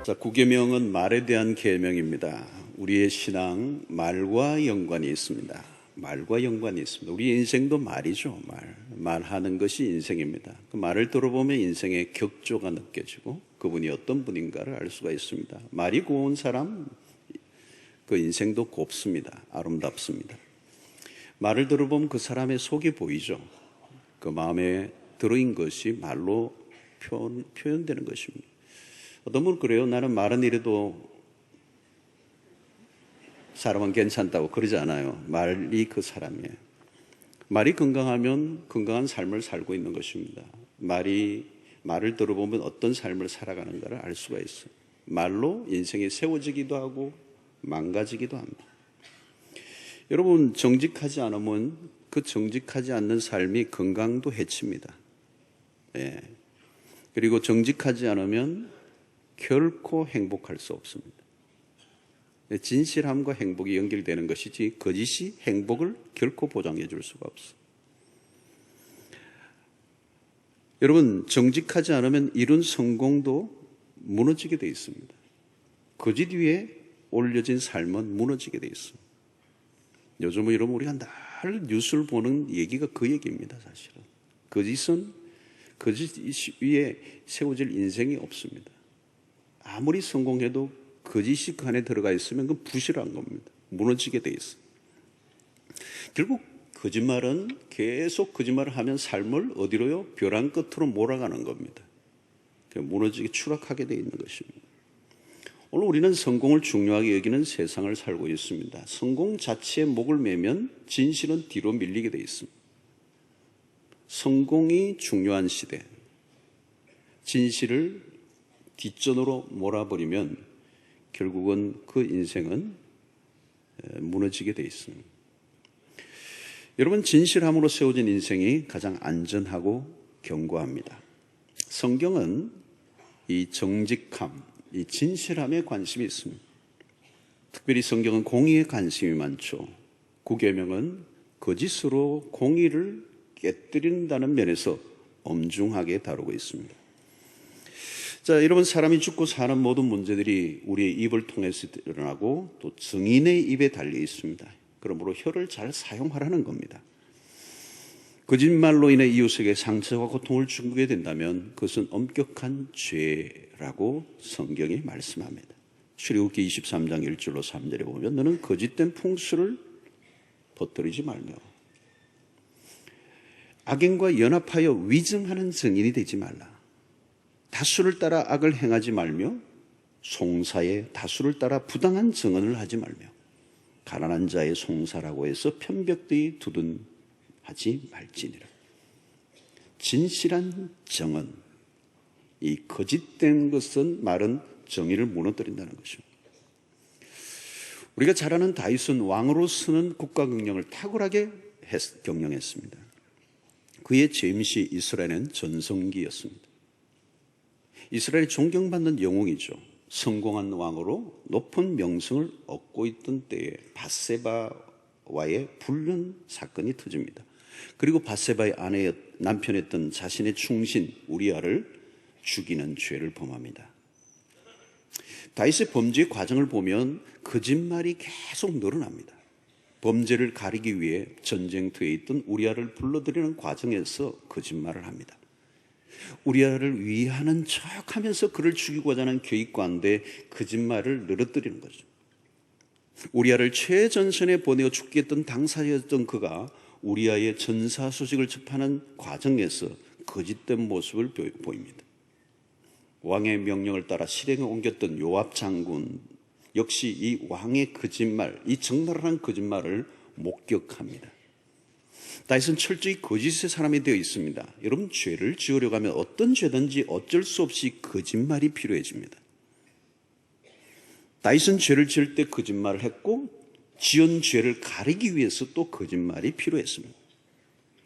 자, 구계명은 말에 대한 계명입니다. 우리의 신앙, 말과 연관이 있습니다. 말과 연관이 있습니다. 우리 인생도 말이죠. 말하는 것이 인생입니다. 그 말을 들어보면 인생의 격조가 느껴지고 그분이 어떤 분인가를 알 수가 있습니다. 말이 고운 사람, 그 인생도 곱습니다. 아름답습니다. 말을 들어보면 그 사람의 속이 보이죠. 그 마음에 들어인 것이 말로 표현되는 것입니다. 어떤 분은 그래요. 나는 말은 이래도 사람은 괜찮다고 그러지 않아요. 말이 그 사람이에요. 말이 건강하면 건강한 삶을 살고 있는 것입니다. 말을 들어보면 어떤 삶을 살아가는가를 알 수가 있어요. 말로 인생이 세워지기도 하고 망가지기도 합니다. 여러분, 정직하지 않으면 그 정직하지 않는 삶이 건강도 해칩니다. 예. 그리고 정직하지 않으면 결코 행복할 수 없습니다. 진실함과 행복이 연결되는 것이지 거짓이 행복을 결코 보장해 줄 수가 없어요. 여러분, 정직하지 않으면 이룬 성공도 무너지게 되어 있습니다. 거짓 위에 올려진 삶은 무너지게 되어 있습니다. 요즘은 여러분 우리가 늘 뉴스를 보는 얘기가 그 얘기입니다. 사실은 거짓 위에 세워질 인생이 없습니다. 아무리 성공해도 거짓이 그 안에 들어가 있으면 그건 부실한 겁니다. 무너지게 돼 있어요. 결국 거짓말은 계속 거짓말을 하면 삶을 어디로요? 벼랑 끝으로 몰아가는 겁니다. 무너지게 추락하게 돼 있는 것입니다. 오늘 우리는 성공을 중요하게 여기는 세상을 살고 있습니다. 성공 자체에 목을 매면 진실은 뒤로 밀리게 돼 있습니다. 성공이 중요한 시대, 진실을 뒷전으로 몰아버리면 결국은 그 인생은 무너지게 돼 있습니다. 여러분, 진실함으로 세워진 인생이 가장 안전하고 견고합니다. 성경은 이 정직함, 이 진실함에 관심이 있습니다. 특별히 성경은 공의에 관심이 많죠. 구계명은 거짓으로 공의를 깨뜨린다는 면에서 엄중하게 다루고 있습니다. 자, 여러분, 사람이 죽고 사는 모든 문제들이 우리의 입을 통해서 일어나고 또 증인의 입에 달려 있습니다. 그러므로 혀를 잘 사용하라는 겁니다. 거짓말로 인해 이웃에게 상처와 고통을 주게 된다면 그것은 엄격한 죄라고 성경이 말씀합니다. 출애굽기 23장 1절로 3절에 보면 너는 거짓된 풍수를 퍼뜨리지 말며 악인과 연합하여 위증하는 증인이 되지 말라. 다수를 따라 악을 행하지 말며 송사에 다수를 따라 부당한 증언을 하지 말며 가난한 자의 송사라고 해서 편벽되이 두둔하지 말지니라. 진실한 정은, 이 거짓된 것은 말은 정의를 무너뜨린다는 것입니다. 우리가 잘 아는 다윗은 왕으로서는 국가 경영을 탁월하게 경영했습니다. 그의 제임시 이스라엘은 전성기였습니다. 이스라엘이 존경받는 영웅이죠. 성공한 왕으로 높은 명성을 얻고 있던 때에 밧세바와의 불륜 사건이 터집니다. 그리고 밧세바의 남편이었던 자신의 충신 우리아를 죽이는 죄를 범합니다. 다윗의 범죄의 과정을 보면 거짓말이 계속 늘어납니다. 범죄를 가리기 위해 전쟁터에 있던 우리아를 불러들이는 과정에서 거짓말을 합니다. 우리아를 위하는 척하면서 그를 죽이고자 하는 계획과인데 거짓말을 늘어뜨리는 거죠. 우리아를 최전선에 보내어 죽게 했던 당사자였던 그가 우리아의 전사 소식을 접하는 과정에서 거짓된 모습을 보입니다. 왕의 명령을 따라 실행에 옮겼던 요압 장군 역시 이 왕의 거짓말, 이 적나라한 거짓말을 목격합니다. 다윗은 철저히 거짓의 사람이 되어 있습니다. 여러분, 죄를 지으려고 하면 어떤 죄든지 어쩔 수 없이 거짓말이 필요해집니다. 다윗은 죄를 지을 때 거짓말을 했고 지은 죄를 가리기 위해서 또 거짓말이 필요했습니다.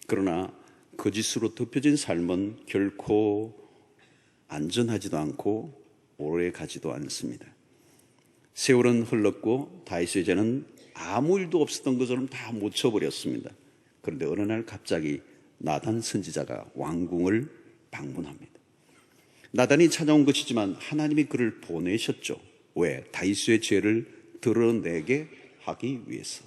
그러나 거짓으로 덮여진 삶은 결코 안전하지도 않고 오래 가지도 않습니다. 세월은 흘렀고 다윗의 죄는 아무 일도 없었던 것처럼 다 묻혀버렸습니다. 그런데 어느 날 갑자기 나단 선지자가 왕궁을 방문합니다. 나단이 찾아온 것이지만 하나님이 그를 보내셨죠. 왜? 다윗의 죄를 드러내게 하기 위해서.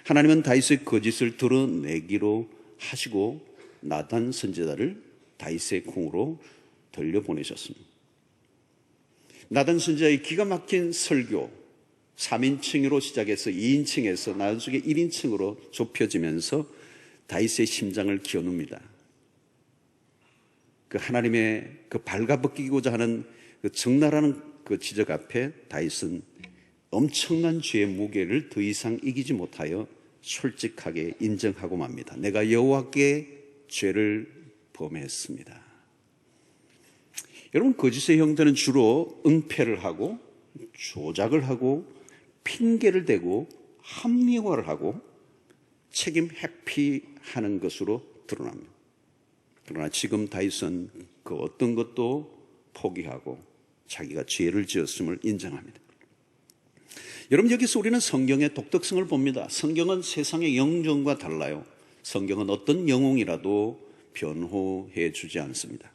하나님은 다윗의 거짓을 드러내기로 하시고 나단 선지자를 다윗의 궁으로 돌려보내셨습니다. 나단 선지자의 기가 막힌 설교, 3인칭으로 시작해서 2인칭에서 나중에 1인칭으로 좁혀지면서 다윗의 심장을 기어눕니다. 그 하나님의 그 발가벗기고자 하는 그 적나라한 그 지적 앞에 다윗은 엄청난 죄의 무게를 더 이상 이기지 못하여 솔직하게 인정하고 맙니다. 내가 여호와께 죄를 범했습니다. 여러분, 거짓의 형태는 주로 은폐를 하고 조작을 하고 핑계를 대고 합리화를 하고 책임 회피하는 것으로 드러납니다. 그러나 지금 다윗은 그 어떤 것도 포기하고 자기가 죄를 지었음을 인정합니다. 여러분, 여기서 우리는 성경의 독특성을 봅니다. 성경은 세상의 영정과 달라요. 성경은 어떤 영웅이라도 변호해 주지 않습니다.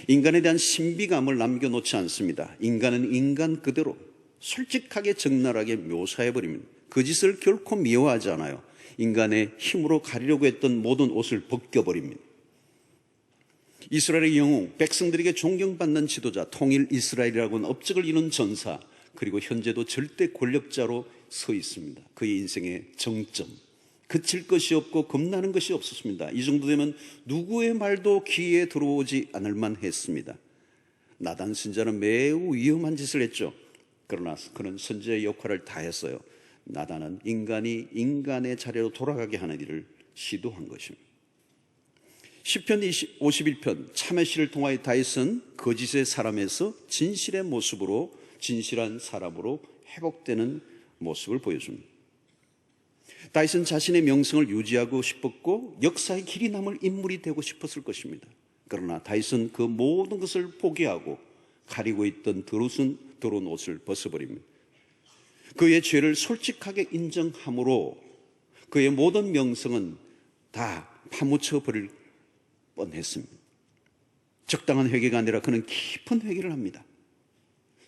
인간에 대한 신비감을 남겨놓지 않습니다. 인간은 인간 그대로 솔직하게 적나라하게 묘사해버립니다. 거짓을 결코 미워하지 않아요. 인간의 힘으로 가리려고 했던 모든 옷을 벗겨버립니다. 이스라엘의 영웅, 백성들에게 존경받는 지도자, 통일 이스라엘이라고는 업적을 이룬 전사, 그리고 현재도 절대 권력자로 서 있습니다. 그의 인생의 정점, 그칠 것이 없고 겁나는 것이 없었습니다. 이 정도 되면 누구의 말도 귀에 들어오지 않을 만했습니다. 나단 선지자는 매우 위험한 짓을 했죠. 그러나 그는 선지자의 역할을 다했어요. 나단은 인간이 인간의 자리로 돌아가게 하는 일을 시도한 것입니다. 시편 51편 참회 시를 통하여 다윗은 거짓의 사람에서 진실의 모습으로, 진실한 사람으로 회복되는 모습을 보여줍니다. 다윗은 자신의 명성을 유지하고 싶었고 역사의 길이 남을 인물이 되고 싶었을 것입니다. 그러나 다윗은 그 모든 것을 포기하고 가리고 있던 더러운 옷을 벗어버립니다. 그의 죄를 솔직하게 인정함으로 그의 모든 명성은 다 파묻혀 버릴 뻔했습니다. 적당한 회개가 아니라 그는 깊은 회개를 합니다.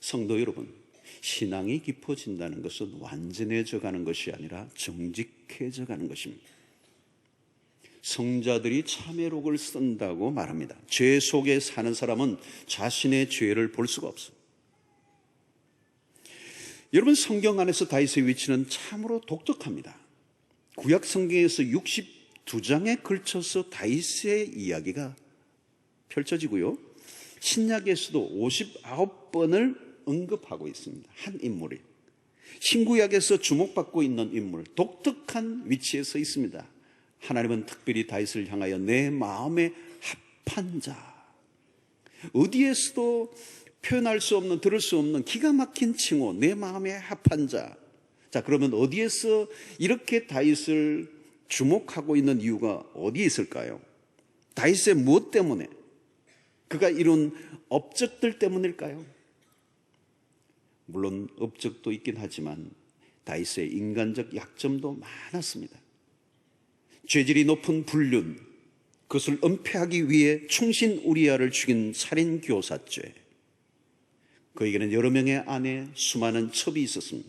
성도 여러분, 신앙이 깊어진다는 것은 완전해져 가는 것이 아니라 정직해져 가는 것입니다. 성자들이 참회록을 쓴다고 말합니다. 죄 속에 사는 사람은 자신의 죄를 볼 수가 없습니다. 여러분, 성경 안에서 다윗의 위치는 참으로 독특합니다. 구약 성경에서 62장에 걸쳐서 다윗의 이야기가 펼쳐지고요, 신약에서도 59번을 언급하고 있습니다. 한 인물이 신구약에서 주목받고 있는 인물, 독특한 위치에 서 있습니다. 하나님은 특별히 다윗을 향하여 내 마음에 합한 자, 어디에서도 표현할 수 없는, 들을 수 없는 기가 막힌 칭호, 내 마음에 합한 자. 자, 그러면 어디에서 이렇게 다윗을 주목하고 있는 이유가 어디에 있을까요? 다윗의 무엇 때문에? 그가 이룬 업적들 때문일까요? 물론 업적도 있긴 하지만 다윗의 인간적 약점도 많았습니다. 죄질이 높은 불륜, 그것을 은폐하기 위해 충신 우리아를 죽인 살인교사죄, 그에게는 여러 명의 아내, 수많은 첩이 있었습니다.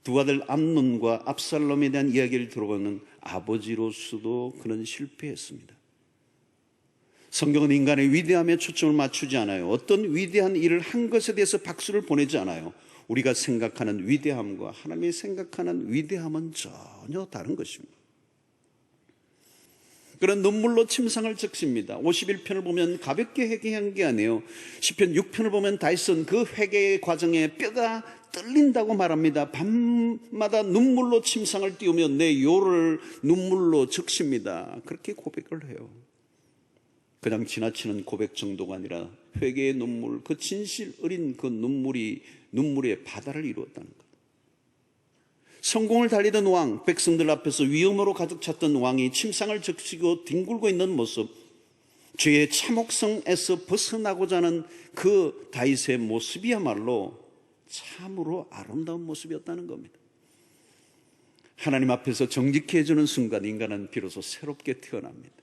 두 아들 암논과 압살롬에 대한 이야기를 들어보는 아버지로서도 그는 실패했습니다. 성경은 인간의 위대함에 초점을 맞추지 않아요. 어떤 위대한 일을 한 것에 대해서 박수를 보내지 않아요. 우리가 생각하는 위대함과 하나님이 생각하는 위대함은 전혀 다른 것입니다. 그런 눈물로 침상을 적십니다. 51편을 보면 가볍게 회개한 게 아니에요. 시편 6편을 보면 다윗은 그 회개의 과정에 뼈가 떨린다고 말합니다. 밤마다 눈물로 침상을 띄우며 내 요를 눈물로 적십니다. 그렇게 고백을 해요. 그냥 지나치는 고백 정도가 아니라 회개의 눈물, 그 진실 어린 그 눈물의 바다를 이루었다는 것. 성공을 달리던 왕, 백성들 앞에서 위험으로 가득 찼던 왕이 침상을 적시고 뒹굴고 있는 모습, 죄의 참혹성에서 벗어나고자 하는 그 다윗의 모습이야말로 참으로 아름다운 모습이었다는 겁니다. 하나님 앞에서 정직해지는 순간 인간은 비로소 새롭게 태어납니다.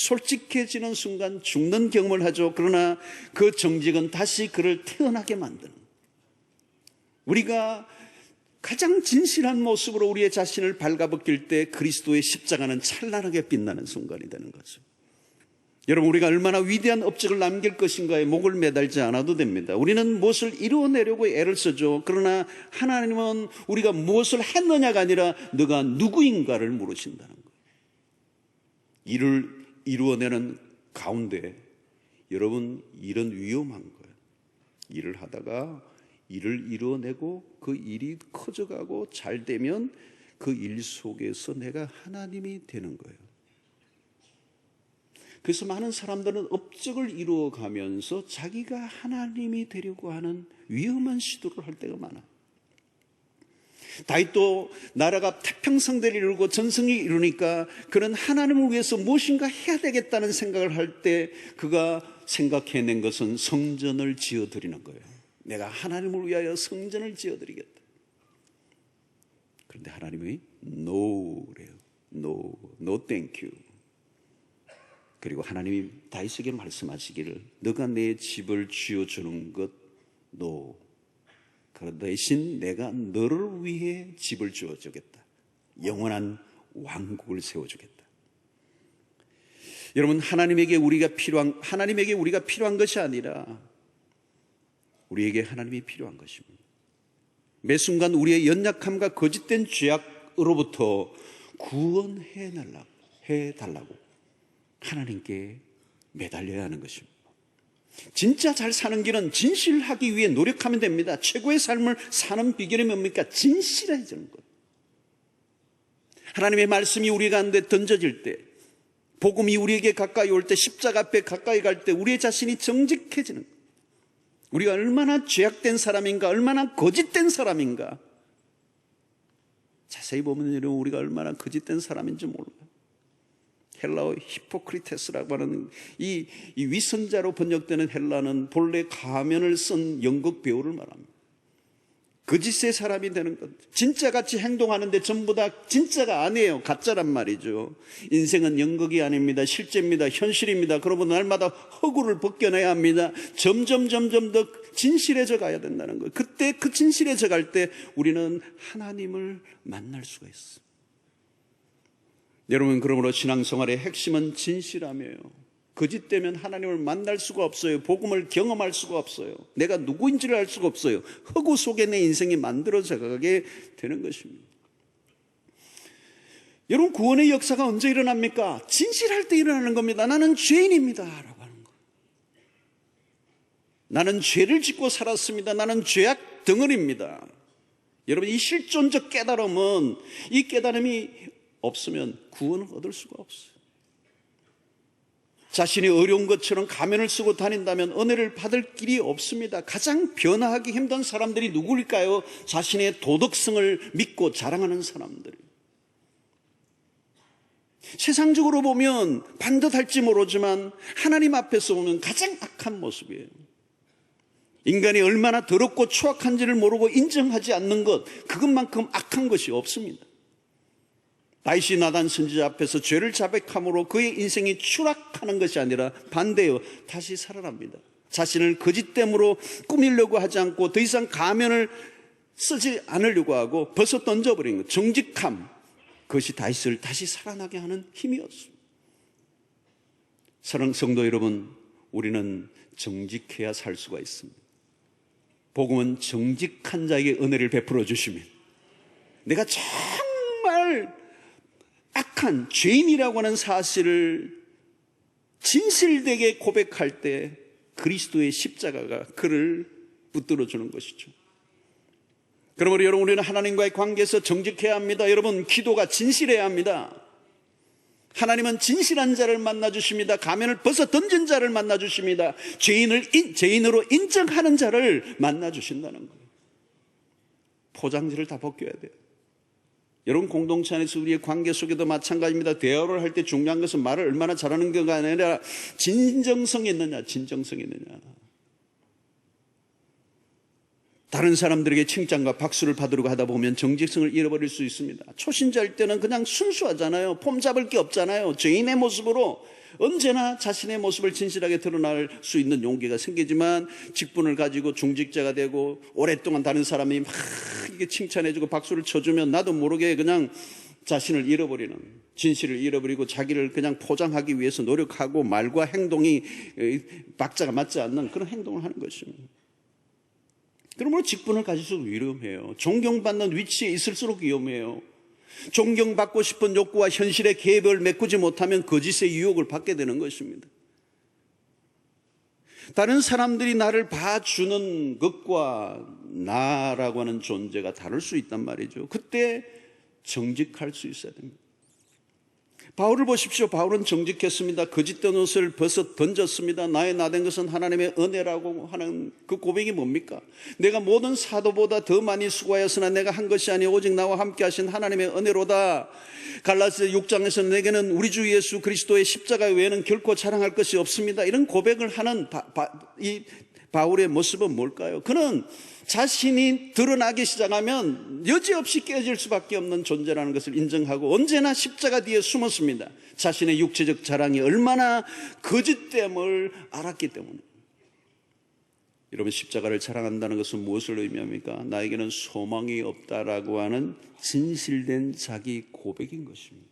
솔직해지는 순간 죽는 경험을 하죠. 그러나 그 정직은 다시 그를 태어나게 만드는, 우리가 가장 진실한 모습으로 우리의 자신을 발가벗길 때 그리스도의 십자가는 찬란하게 빛나는 순간이 되는 거죠. 여러분, 우리가 얼마나 위대한 업적을 남길 것인가에 목을 매달지 않아도 됩니다. 우리는 무엇을 이루어내려고 애를 쓰죠. 그러나 하나님은 우리가 무엇을 했느냐가 아니라 너가 누구인가를 물으신다는 거예요. 일을 이루어내는 가운데 여러분, 일은 위험한 거예요. 일을 하다가 일을 이루어내고 그 일이 커져가고 잘 되면 그 일 속에서 내가 하나님이 되는 거예요. 그래서 많은 사람들은 업적을 이루어가면서 자기가 하나님이 되려고 하는 위험한 시도를 할 때가 많아요. 다윗도 나라가 태평성대를 이루고 전성이 이루니까 그는 하나님을 위해서 무엇인가 해야 되겠다는 생각을 할 때 그가 생각해낸 것은 성전을 지어드리는 거예요. 내가 하나님을 위하여 성전을 지어드리겠다. 그런데 하나님이 no래요. no thank you. 그리고 하나님이 다윗에게 말씀하시기를 너가 내 집을 지어주는 것 no. 그 대신 내가 너를 위해 집을 지어주겠다. 영원한 왕국을 세워주겠다. 여러분, 하나님에게 우리가 필요한 것이 아니라 우리에게 하나님이 필요한 것입니다. 매 순간 우리의 연약함과 거짓된 죄악으로부터 구원해 달라고 하나님께 매달려야 하는 것입니다. 진짜 잘 사는 길은 진실하기 위해 노력하면 됩니다. 최고의 삶을 사는 비결이 뭡니까? 진실해지는 것. 하나님의 말씀이 우리 가운데 던져질 때, 복음이 우리에게 가까이 올 때, 십자가 앞에 가까이 갈 때 우리의 자신이 정직해지는 것. 우리가 얼마나 죄악된 사람인가, 얼마나 거짓된 사람인가. 자세히 보면 여러분, 우리가 얼마나 거짓된 사람인지 몰라요. 헬라어 히포크리테스라고 하는 이 위선자로 번역되는 헬라는 본래 가면을 쓴 연극 배우를 말합니다. 거짓의 사람이 되는 것, 진짜같이 행동하는데 전부 다 진짜가 아니에요. 가짜란 말이죠. 인생은 연극이 아닙니다. 실제입니다. 현실입니다. 그러면 날마다 허구를 벗겨내야 합니다. 점점 더 진실해져 가야 된다는 거예요. 그때 그 진실해져 갈 때 우리는 하나님을 만날 수가 있어요. 여러분, 그러므로 신앙생활의 핵심은 진실함이에요. 거짓되면 하나님을 만날 수가 없어요. 복음을 경험할 수가 없어요. 내가 누구인지를 알 수가 없어요. 허구 속에 내 인생이 만들어져 가게 되는 것입니다. 여러분, 구원의 역사가 언제 일어납니까? 진실할 때 일어나는 겁니다. 나는 죄인입니다 라고 하는 거예요. 나는 죄를 짓고 살았습니다. 나는 죄악 덩어리입니다. 여러분, 이 실존적 깨달음은, 이 깨달음이 없으면 구원을 얻을 수가 없어요. 자신이 어려운 것처럼 가면을 쓰고 다닌다면 은혜를 받을 길이 없습니다. 가장 변화하기 힘든 사람들이 누구일까요? 자신의 도덕성을 믿고 자랑하는 사람들. 세상적으로 보면 반듯할지 모르지만 하나님 앞에서 보면 가장 악한 모습이에요. 인간이 얼마나 더럽고 추악한지를 모르고 인정하지 않는 것, 그것만큼 악한 것이 없습니다. 다윗이 나단 선지자 앞에서 죄를 자백함으로 그의 인생이 추락하는 것이 아니라 반대요, 다시 살아납니다. 자신을 거짓됨으로 꾸미려고 하지 않고 더 이상 가면을 쓰지 않으려고 하고 벗어 던져버린 것, 정직함, 그것이 다윗을 다시 살아나게 하는 힘이었습니다. 사랑하는 성도 여러분, 우리는 정직해야 살 수가 있습니다. 복음은 정직한 자에게 은혜를 베풀어 주시면, 내가 정말 악한 죄인이라고 하는 사실을 진실되게 고백할 때 그리스도의 십자가가 그를 붙들어 주는 것이죠. 그러므로 여러분, 우리는 하나님과의 관계에서 정직해야 합니다. 여러분, 기도가 진실해야 합니다. 하나님은 진실한 자를 만나주십니다. 가면을 벗어 던진 자를 만나주십니다. 죄인으로 인정하는 자를 만나주신다는 거예요. 포장지를 다 벗겨야 돼요. 여러분, 공동체 안에서 우리의 관계 속에도 마찬가지입니다. 대화를 할 때 중요한 것은 말을 얼마나 잘하는 게 아니라 진정성이 있느냐, 진정성이 있느냐. 다른 사람들에게 칭찬과 박수를 받으려고 하다 보면 정직성을 잃어버릴 수 있습니다. 초신자일 때는 그냥 순수하잖아요. 폼 잡을 게 없잖아요. 죄인의 모습으로 언제나 자신의 모습을 진실하게 드러날 수 있는 용기가 생기지만 직분을 가지고 중직자가 되고 오랫동안 다른 사람이 막 이게 칭찬해주고 박수를 쳐주면 나도 모르게 그냥 자신을 잃어버리는, 진실을 잃어버리고 자기를 그냥 포장하기 위해서 노력하고 말과 행동이 박자가 맞지 않는 그런 행동을 하는 것입니다. 그러므로 직분을 가질수록 위험해요. 존경받는 위치에 있을수록 위험해요. 존경받고 싶은 욕구와 현실의 갭을 메꾸지 못하면 거짓의 유혹을 받게 되는 것입니다. 다른 사람들이 나를 봐주는 것과 나라고 하는 존재가 다를 수 있단 말이죠. 그때 정직할 수 있어야 됩니다. 바울을 보십시오. 바울은 정직했습니다. 거짓된 옷을 벗어 던졌습니다. 나의 나된 것은 하나님의 은혜라고 하는 그 고백이 뭡니까? 내가 모든 사도보다 더 많이 수고하였으나 내가 한 것이 아니오 오직 나와 함께 하신 하나님의 은혜로다. 갈라디아 6장에서 내게는 우리 주 예수 그리스도의 십자가 외에는 결코 자랑할 것이 없습니다. 이런 고백을 하는 이 바울의 모습은 뭘까요? 그는 자신이 드러나기 시작하면 여지없이 깨질 수밖에 없는 존재라는 것을 인정하고 언제나 십자가 뒤에 숨었습니다. 자신의 육체적 자랑이 얼마나 거짓됨을 알았기 때문에. 여러분, 십자가를 자랑한다는 것은 무엇을 의미합니까? 나에게는 소망이 없다라고 하는 진실된 자기 고백인 것입니다.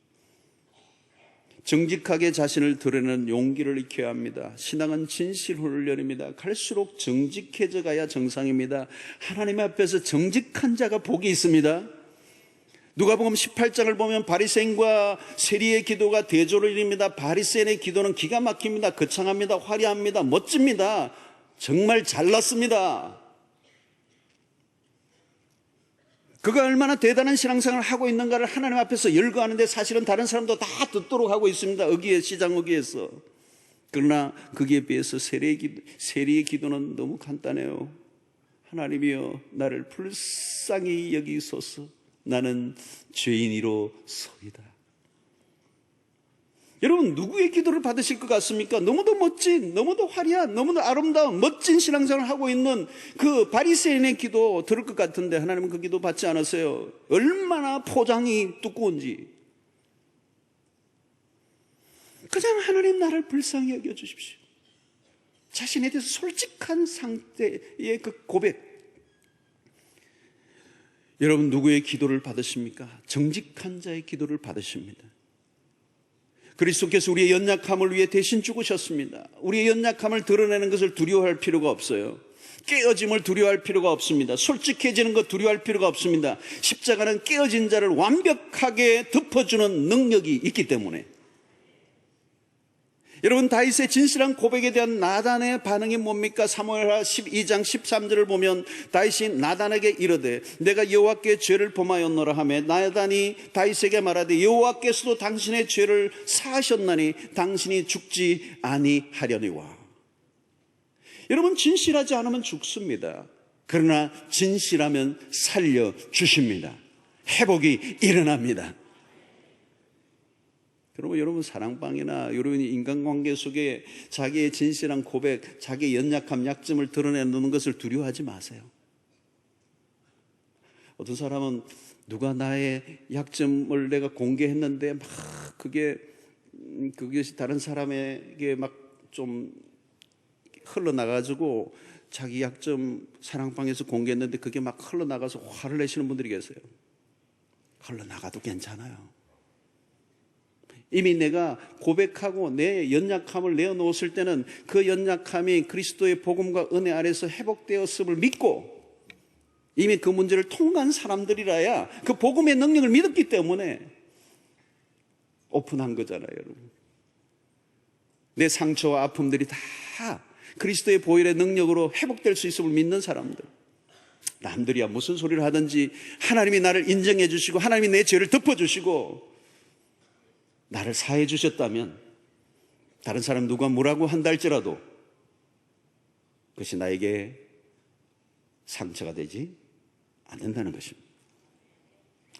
정직하게 자신을 드러내는 용기를 익혀야 합니다. 신앙은 진실 훈련입니다. 갈수록 정직해져 가야 정상입니다. 하나님 앞에서 정직한 자가 복이 있습니다. 누가복음 18장을 보면 바리새인과 세리의 기도가 대조를 이룹니다. 바리새인의 기도는 기가 막힙니다. 거창합니다. 화려합니다. 멋집니다. 정말 잘났습니다. 그가 얼마나 대단한 신앙생활을 하고 있는가를 하나님 앞에서 열거하는데 사실은 다른 사람도 다 듣도록 하고 있습니다. 시장 어귀에서. 그러나 거기에 비해서 세리의 기도는 너무 간단해요. 하나님이여 나를 불쌍히 여기소서. 나는 죄인이로소이다. 여러분, 누구의 기도를 받으실 것 같습니까? 너무도 멋진, 너무도 화려한, 너무도 아름다운 멋진 신앙생활을 하고 있는 그 바리새인의 기도 들을 것 같은데 하나님은 그 기도 받지 않았어요. 얼마나 포장이 두꺼운지. 그냥 하나님 나를 불쌍히 여겨주십시오. 자신에 대해서 솔직한 상태의 그 고백. 여러분, 누구의 기도를 받으십니까? 정직한 자의 기도를 받으십니다. 그리스도께서 우리의 연약함을 위해 대신 죽으셨습니다. 우리의 연약함을 드러내는 것을 두려워할 필요가 없어요. 깨어짐을 두려워할 필요가 없습니다. 솔직해지는 것 두려워할 필요가 없습니다. 십자가는 깨어진 자를 완벽하게 덮어주는 능력이 있기 때문에. 여러분, 다윗의 진실한 고백에 대한 나단의 반응이 뭡니까? 사무엘하 12장 13절을 보면 다윗이 나단에게 이르되 내가 여호와께 죄를 범하였노라 하며 나단이 다윗에게 말하되 여호와께서도 당신의 죄를 사하셨나니 당신이 죽지 아니하려니와. 여러분, 진실하지 않으면 죽습니다. 그러나 진실하면 살려주십니다. 회복이 일어납니다. 그러면 여러분, 사랑방이나 여러분이 인간관계 속에 자기의 진실한 고백, 자기의 연약함, 약점을 드러내는 것을 두려워하지 마세요. 어떤 사람은 누가 나의 약점을 내가 공개했는데 막 그게 다른 사람에게 막 좀 흘러나가지고 자기 약점 사랑방에서 공개했는데 그게 막 흘러나가서 화를 내시는 분들이 계세요. 흘러나가도 괜찮아요. 이미 내가 고백하고 내 연약함을 내어놓았을 때는 그 연약함이 그리스도의 복음과 은혜 아래서 회복되었음을 믿고 이미 그 문제를 통과한 사람들이라야 그 복음의 능력을 믿었기 때문에 오픈한 거잖아요, 여러분. 내 상처와 아픔들이 다 그리스도의 보혈의 능력으로 회복될 수 있음을 믿는 사람들. 남들이야 무슨 소리를 하든지 하나님이 나를 인정해 주시고 하나님이 내 죄를 덮어주시고 나를 사해 주셨다면 다른 사람 누가 뭐라고 한다 할지라도 그것이 나에게 상처가 되지 않는다는 것입니다.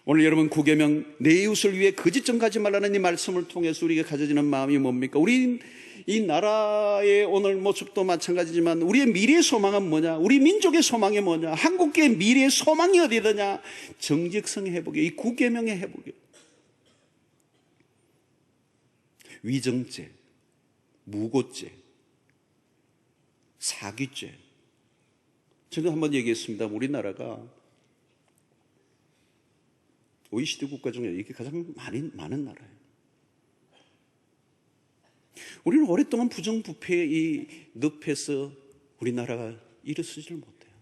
오늘 여러분, 구계명 내 이웃을 위해 거짓점 가지 말라는 이 말씀을 통해서 우리에게 가져지는 마음이 뭡니까? 우리 이 나라의 오늘 모습도 마찬가지지만 우리의 미래의 소망은 뭐냐? 우리 민족의 소망이 뭐냐? 한국계의 미래의 소망이 어디더냐? 정직성의 회복이에요. 이 구계명의 회복이에요. 위정죄, 무고죄, 사기죄. 저는 한번 얘기했습니다. 우리나라가 OECD 국가 중에 이게 가장 많은 나라예요. 우리는 오랫동안 부정부패의 이 늪에서 우리나라가 일어서지를 못해요.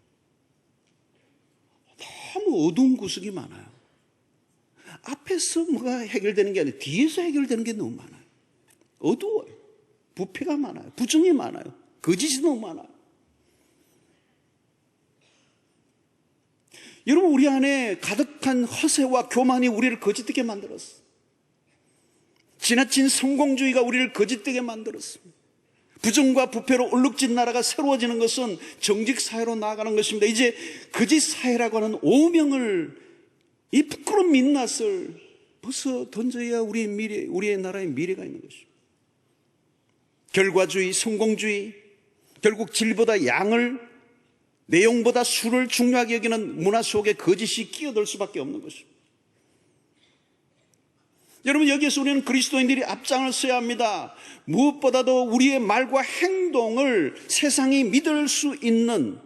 너무 어두운 구석이 많아요. 앞에서 뭐가 해결되는 게 아니라 뒤에서 해결되는 게 너무 많아요. 어두워요. 부패가 많아요. 부정이 많아요. 거짓이 너무 많아요. 여러분, 우리 안에 가득한 허세와 교만이 우리를 거짓되게 만들었어요. 지나친 성공주의가 우리를 거짓되게 만들었습니다. 부정과 부패로 얼룩진 나라가 새로워지는 것은 정직사회로 나아가는 것입니다. 이제 거짓사회라고 하는 오명을, 이 부끄러운 민낯을 벗어 던져야 우리의 나라의 미래가 있는 것입니다. 결과주의, 성공주의, 결국 질보다 양을, 내용보다 수를 중요하게 여기는 문화 속에 거짓이 끼어들 수밖에 없는 것입니다. 여러분, 여기에서 우리는 그리스도인들이 앞장을 서야 합니다. 무엇보다도 우리의 말과 행동을 세상이 믿을 수 있는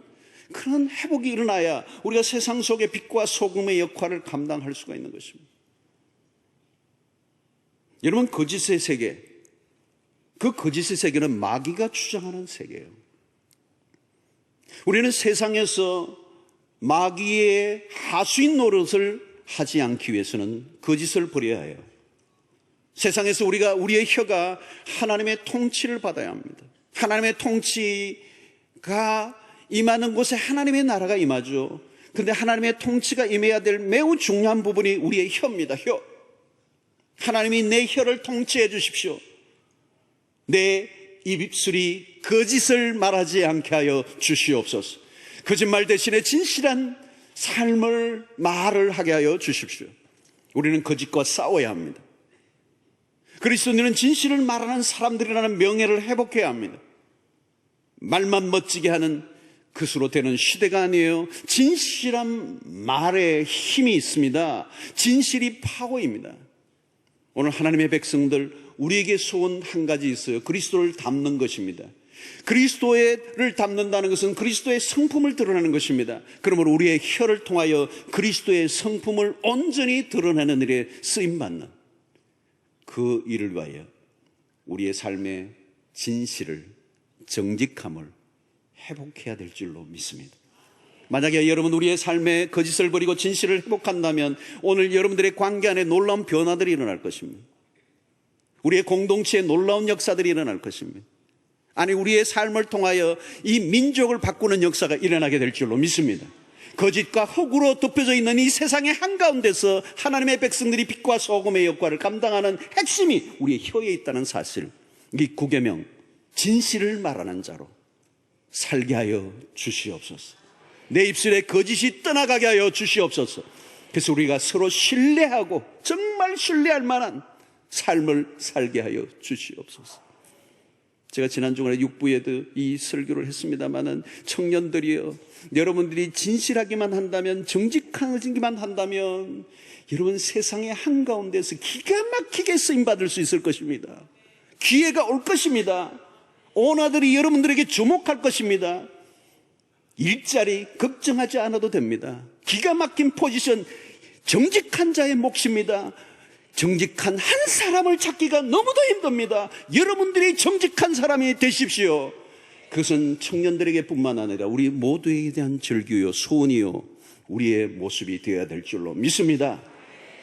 그런 회복이 일어나야 우리가 세상 속의 빛과 소금의 역할을 감당할 수가 있는 것입니다. 여러분, 거짓의 세계, 그 거짓의 세계는 마귀가 주장하는 세계예요. 우리는 세상에서 마귀의 하수인 노릇을 하지 않기 위해서는 거짓을 버려야 해요. 세상에서 우리의 혀가 하나님의 통치를 받아야 합니다. 하나님의 통치가 임하는 곳에 하나님의 나라가 임하죠. 그런데 하나님의 통치가 임해야 될 매우 중요한 부분이 우리의 혀입니다. 혀. 하나님이 내 혀를 통치해 주십시오. 내 입술이 거짓을 말하지 않게 하여 주시옵소서. 거짓말 대신에 진실한 삶을 말을 하게 하여 주십시오. 우리는 거짓과 싸워야 합니다. 그리스도인은 진실을 말하는 사람들이라는 명예를 회복해야 합니다. 말만 멋지게 하는 것으로 되는 시대가 아니에요. 진실한 말에 힘이 있습니다. 진실이 파워입니다. 오늘 하나님의 백성들, 우리에게 소원 한 가지 있어요. 그리스도를 닮는 것입니다. 그리스도를 닮는다는 것은 그리스도의 성품을 드러내는 것입니다. 그러므로 우리의 혀를 통하여 그리스도의 성품을 온전히 드러내는 일에 쓰임받는 그 일을 위하여 우리의 삶의 진실을, 정직함을 회복해야 될 줄로 믿습니다. 만약에 여러분 우리의 삶에 거짓을 버리고 진실을 회복한다면 오늘 여러분들의 관계 안에 놀라운 변화들이 일어날 것입니다. 우리의 공동체에 놀라운 역사들이 일어날 것입니다. 아니, 우리의 삶을 통하여 이 민족을 바꾸는 역사가 일어나게 될 줄로 믿습니다. 거짓과 흑으로 덮여져 있는 이 세상의 한가운데서 하나님의 백성들이 빛과 소금의 역할을 감당하는 핵심이 우리의 혀에 있다는 사실, 이 구계명, 진실을 말하는 자로 살게 하여 주시옵소서. 내 입술에 거짓이 떠나가게 하여 주시옵소서. 그래서 우리가 서로 신뢰하고 정말 신뢰할 만한 삶을 살게 하여 주시옵소서. 제가 지난 주간에 육부에도 이 설교를 했습니다마는, 청년들이여, 여러분들이 진실하기만 한다면, 정직하기만 한다면 여러분 세상의 한가운데서 기가 막히게 쓰임받을 수 있을 것입니다. 기회가 올 것입니다. 오나들이 여러분들에게 주목할 것입니다. 일자리 걱정하지 않아도 됩니다. 기가 막힌 포지션, 정직한 자의 몫입니다. 정직한 한 사람을 찾기가 너무도 힘듭니다. 여러분들이 정직한 사람이 되십시오. 그것은 청년들에게 뿐만 아니라 우리 모두에 대한 절규요, 소원이요, 우리의 모습이 되어야 될 줄로 믿습니다.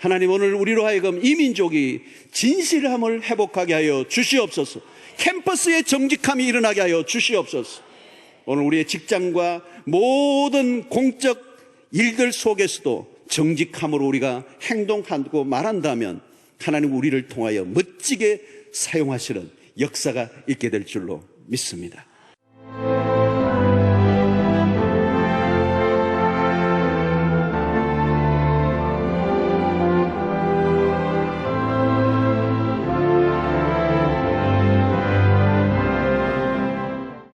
하나님, 오늘 우리로 하여금 이 민족이 진실함을 회복하게 하여 주시옵소서. 캠퍼스의 정직함이 일어나게 하여 주시옵소서. 오늘 우리의 직장과 모든 공적 일들 속에서도 정직함으로 우리가 행동하고 말한다면 하나님 우리를 통하여 멋지게 사용하시는 역사가 있게 될 줄로 믿습니다.